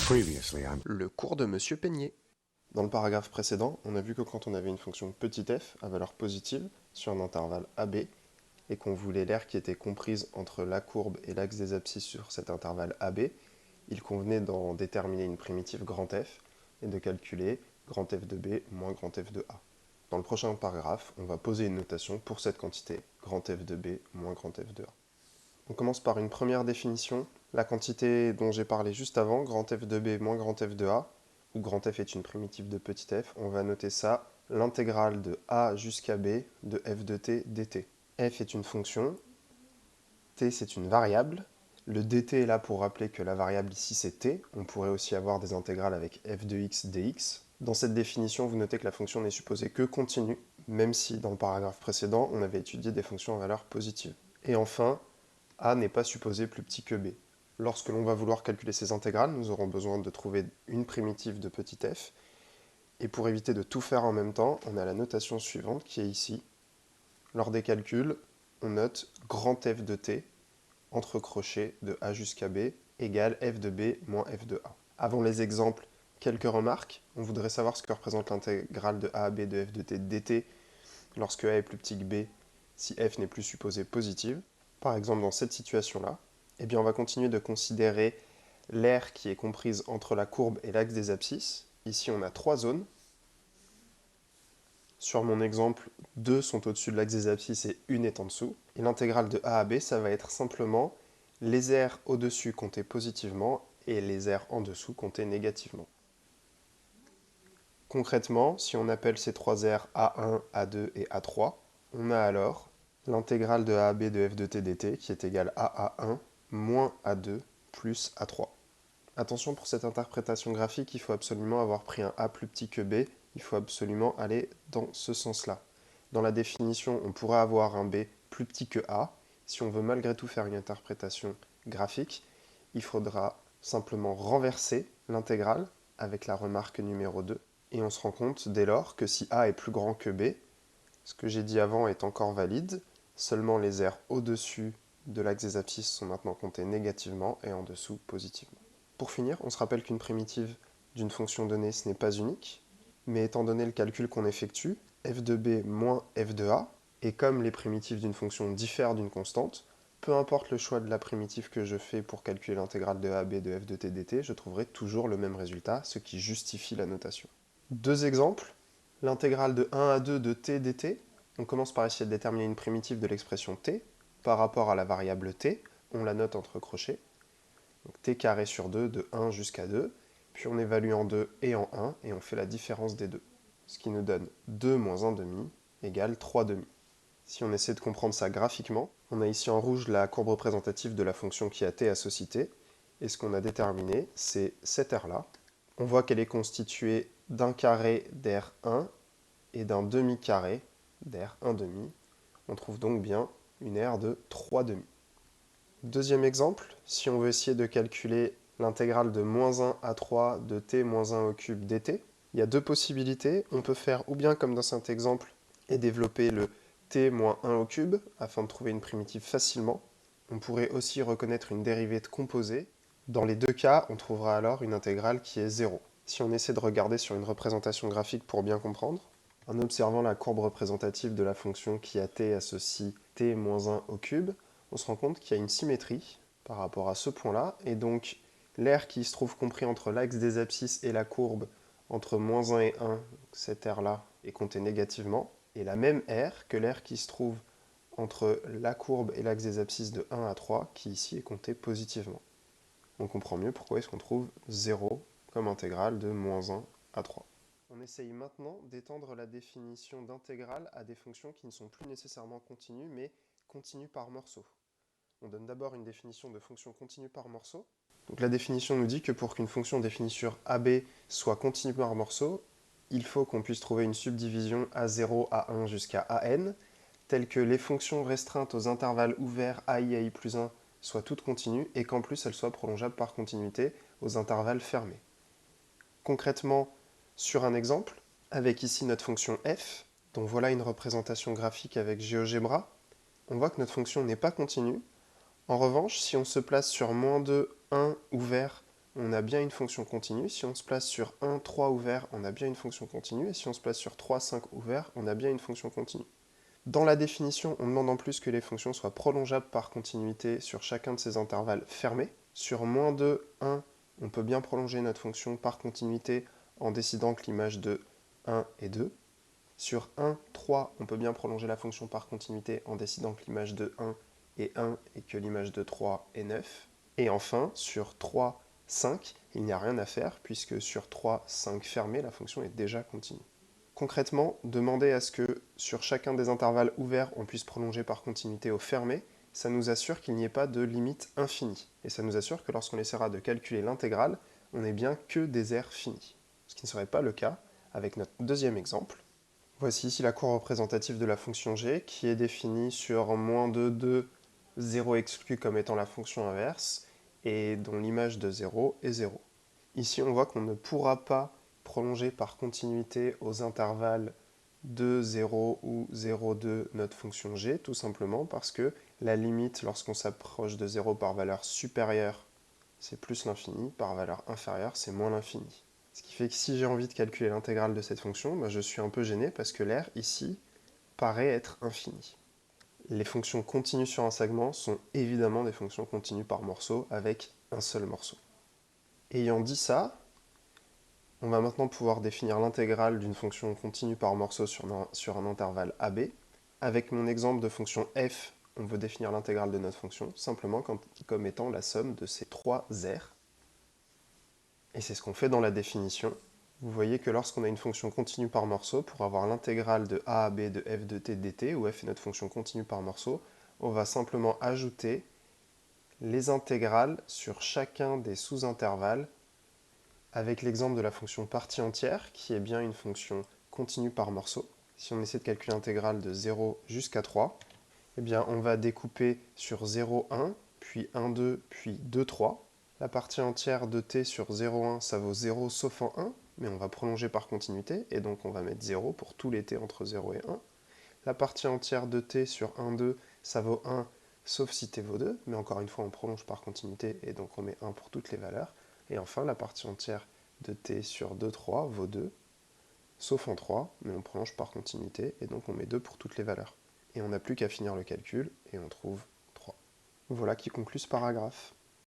Le cours de Monsieur Peigné. Dans le paragraphe précédent, on a vu que quand on avait une fonction petit f à valeur positive sur un intervalle AB et qu'on voulait l'aire qui était comprise entre la courbe et l'axe des abscisses sur cet intervalle AB, il convenait d'en déterminer une primitive grand F et de calculer grand F de B moins grand F de A. Dans le prochain paragraphe, on va poser une notation pour cette quantité, grand F de B moins grand F de A. On commence par une première définition. La quantité dont j'ai parlé juste avant, grand F de B moins grand F de A, où grand F est une primitive de petit f, on va noter ça, l'intégrale de A jusqu'à B de f de t dt. F est une fonction, t c'est une variable, le dt est là pour rappeler que la variable ici c'est t, on pourrait aussi avoir des intégrales avec f de x dx. Dans cette définition, vous notez que la fonction n'est supposée que continue, même si dans le paragraphe précédent, on avait étudié des fonctions à valeur positive. Et enfin, a n'est pas supposé plus petit que b. Lorsque l'on va vouloir calculer ces intégrales, nous aurons besoin de trouver une primitive de petit f. Et pour éviter de tout faire en même temps, on a la notation suivante qui est ici. Lors des calculs, on note grand f de t, entre crochets de a jusqu'à b, égale f de b moins f de a. Avant les exemples, quelques remarques. On voudrait savoir ce que représente l'intégrale de a à b de f de t dt lorsque a est plus petit que b, si f n'est plus supposé positive. Par exemple, dans cette situation-là, eh bien, on va continuer de considérer l'aire qui est comprise entre la courbe et l'axe des abscisses. Ici, on a trois zones. Sur mon exemple, deux sont au-dessus de l'axe des abscisses et une est en dessous. Et l'intégrale de a à b, ça va être simplement les aires au-dessus comptées positivement et les aires en dessous comptées négativement. Concrètement, si on appelle ces trois aires A1, A2 et A3, on a alors l'intégrale de A à B de f de t dt qui est égale à A1 moins A2 plus A3. Attention, pour cette interprétation graphique, il faut absolument avoir pris un A plus petit que B, il faut absolument aller dans ce sens-là. Dans la définition, on pourrait avoir un B plus petit que A. Si on veut malgré tout faire une interprétation graphique, il faudra simplement renverser l'intégrale avec la remarque numéro 2. Et on se rend compte dès lors que si A est plus grand que B, ce que j'ai dit avant est encore valide, seulement les aires au-dessus de l'axe des abscisses sont maintenant comptées négativement et en dessous positivement. Pour finir, on se rappelle qu'une primitive d'une fonction donnée, ce n'est pas unique, mais étant donné le calcul qu'on effectue, f de b moins f de a, et comme les primitives d'une fonction diffèrent d'une constante, peu importe le choix de la primitive que je fais pour calculer l'intégrale de ab de f de t dt, je trouverai toujours le même résultat, ce qui justifie la notation. Deux exemples. L'intégrale de 1 à 2 de t dt. On commence par essayer de déterminer une primitive de l'expression t par rapport à la variable t. On la note entre crochets. Donc t carré sur 2 de 1 jusqu'à 2. Puis on évalue en 2 et en 1 et on fait la différence des deux. Ce qui nous donne 2 moins 1 demi égale 3 demi. Si on essaie de comprendre ça graphiquement, on a ici en rouge la courbe représentative de la fonction qui a t associée t. Et ce qu'on a déterminé, c'est cette aire-là. On voit qu'elle est constituée d'un carré d'aire 1 et d'un demi-carré d'aire 1 demi. On trouve donc bien une aire de 3 demi. Deuxième exemple, si on veut essayer de calculer l'intégrale de moins 1 à 3 de t moins 1 au cube dt, il y a deux possibilités. On peut faire ou bien comme dans cet exemple et développer le t moins 1 au cube afin de trouver une primitive facilement. On pourrait aussi reconnaître une dérivée de composée. Dans les deux cas, on trouvera alors une intégrale qui est 0. Si on essaie de regarder sur une représentation graphique pour bien comprendre, en observant la courbe représentative de la fonction qui a t associe t moins 1 au cube, on se rend compte qu'il y a une symétrie par rapport à ce point-là, et donc l'aire qui se trouve compris entre l'axe des abscisses et la courbe entre moins 1 et 1, cette aire-là, est comptée négativement, et la même aire que l'aire qui se trouve entre la courbe et l'axe des abscisses de 1 à 3, qui ici est comptée positivement. On comprend mieux pourquoi est-ce qu'on trouve 0 comme intégrale de moins 1 à 3. On essaye maintenant d'étendre la définition d'intégrale à des fonctions qui ne sont plus nécessairement continues, mais continues par morceaux. On donne d'abord une définition de fonction continue par morceau. Donc la définition nous dit que pour qu'une fonction définie sur AB soit continue par morceau, il faut qu'on puisse trouver une subdivision A0, A1 jusqu'à AN, telle que les fonctions restreintes aux intervalles ouverts AI, AI plus 1 soient toutes continues et qu'en plus elles soient prolongeables par continuité aux intervalles fermés. Concrètement, sur un exemple, avec ici notre fonction f, dont voilà une représentation graphique avec GeoGebra, on voit que notre fonction n'est pas continue. En revanche, si on se place sur moins 2, 1 ouvert, on a bien une fonction continue. Si on se place sur 1, 3 ouvert, on a bien une fonction continue. Et si on se place sur 3, 5 ouvert, on a bien une fonction continue. Dans la définition, on demande en plus que les fonctions soient prolongeables par continuité sur chacun de ces intervalles fermés. Sur moins de 1, on peut bien prolonger notre fonction par continuité en décidant que l'image de 1 est 2. Sur 1, 3, on peut bien prolonger la fonction par continuité en décidant que l'image de 1 est 1 et que l'image de 3 est 9. Et enfin, sur 3, 5, il n'y a rien à faire puisque sur 3, 5 fermés, la fonction est déjà continue. Concrètement, demander à ce que sur chacun des intervalles ouverts, on puisse prolonger par continuité au fermé, ça nous assure qu'il n'y ait pas de limite infinie. Et ça nous assure que lorsqu'on essaiera de calculer l'intégrale, on n'ait bien que des aires finies. Ce qui ne serait pas le cas avec notre deuxième exemple. Voici ici la courbe représentative de la fonction g, qui est définie sur moins de 2, 0 exclu comme étant la fonction inverse, et dont l'image de 0 est 0. Ici, on voit qu'on ne pourra pas prolonger par continuité aux intervalles 2, 0 ou 0, 2 notre fonction g, tout simplement parce que la limite lorsqu'on s'approche de 0 par valeur supérieure, c'est plus l'infini, par valeur inférieure, c'est moins l'infini. Ce qui fait que si j'ai envie de calculer l'intégrale de cette fonction, je suis un peu gêné parce que l'aire, ici, paraît être infini. Les fonctions continues sur un segment sont évidemment des fonctions continues par morceau avec un seul morceau. Ayant dit ça, on va maintenant pouvoir définir l'intégrale d'une fonction continue par morceau sur un intervalle AB. Avec mon exemple de fonction f, on veut définir l'intégrale de notre fonction simplement comme étant la somme de ces trois aires. Et c'est ce qu'on fait dans la définition. Vous voyez que lorsqu'on a une fonction continue par morceau, pour avoir l'intégrale de a à b de f de t dt, où f est notre fonction continue par morceau, on va simplement ajouter les intégrales sur chacun des sous-intervalles avec l'exemple de la fonction partie entière, qui est bien une fonction continue par morceau. Si on essaie de calculer l'intégrale de 0 jusqu'à 3, eh bien on va découper sur 0, 1, puis 1, 2, puis 2, 3. La partie entière de t sur 0, 1, ça vaut 0 sauf en 1, mais on va prolonger par continuité, et donc on va mettre 0 pour tous les t entre 0 et 1. La partie entière de t sur 1, 2, ça vaut 1, sauf si t vaut 2, mais encore une fois on prolonge par continuité, et donc on met 1 pour toutes les valeurs. Et enfin, la partie entière de t sur 2, 3 vaut 2, sauf en 3, mais on prolonge par continuité, et donc on met 2 pour toutes les valeurs. Et on n'a plus qu'à finir le calcul, et on trouve 3. Voilà qui conclut ce paragraphe.